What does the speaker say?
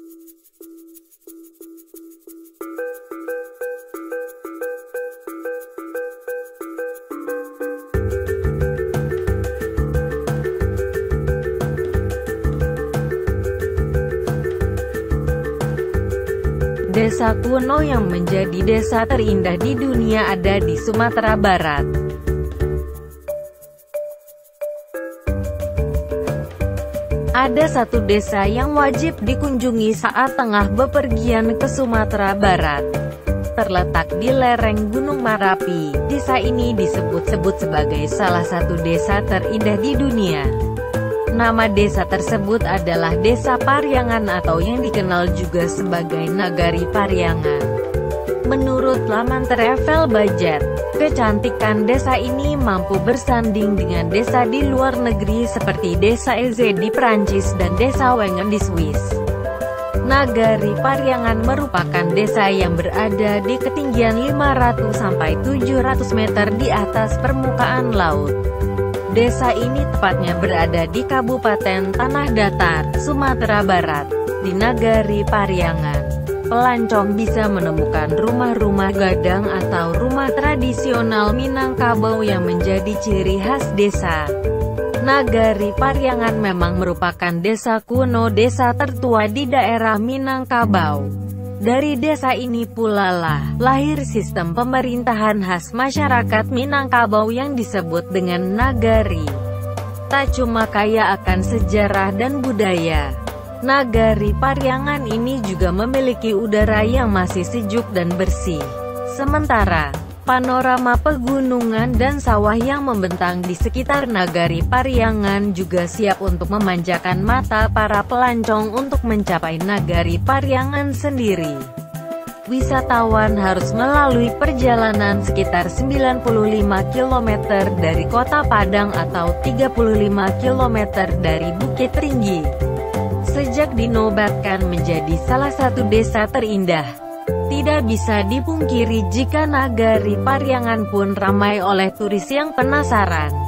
Desa kuno yang menjadi desa terindah di dunia ada di Sumatera Barat. Ada satu desa yang wajib dikunjungi saat tengah bepergian ke Sumatera Barat. Terletak di lereng Gunung Merapi, desa ini disebut-sebut sebagai salah satu desa terindah di dunia. Nama desa tersebut adalah Desa Pariangan atau yang dikenal juga sebagai Nagari Pariangan. Menurut laman travel budget, kecantikan desa ini mampu bersanding dengan desa di luar negeri seperti Desa Eze di Prancis dan Desa Wengen di Swiss. Nagari Pariangan merupakan desa yang berada di ketinggian 500–700 meter di atas permukaan laut. Desa ini tepatnya berada di Kabupaten Tanah Datar, Sumatera Barat. Di Nagari Pariangan, pelancong bisa menemukan rumah-rumah gadang atau rumah tradisional Minangkabau yang menjadi ciri khas desa. Nagari Pariangan memang merupakan desa kuno, desa tertua di daerah Minangkabau. Dari desa ini pula lah lahir sistem pemerintahan khas masyarakat Minangkabau yang disebut dengan Nagari. Tak cuma kaya akan sejarah dan budaya, Nagari Pariangan ini juga memiliki udara yang masih sejuk dan bersih. Sementara, panorama pegunungan dan sawah yang membentang di sekitar Nagari Pariangan juga siap untuk memanjakan mata para pelancong untuk mencapai Nagari Pariangan sendiri. Wisatawan harus melalui perjalanan sekitar 95 km dari Kota Padang atau 35 km dari Bukit Tinggi. Sejak dinobatkan menjadi salah satu desa terindah, tidak bisa dipungkiri jika Nagari Pariangan pun ramai oleh turis yang penasaran.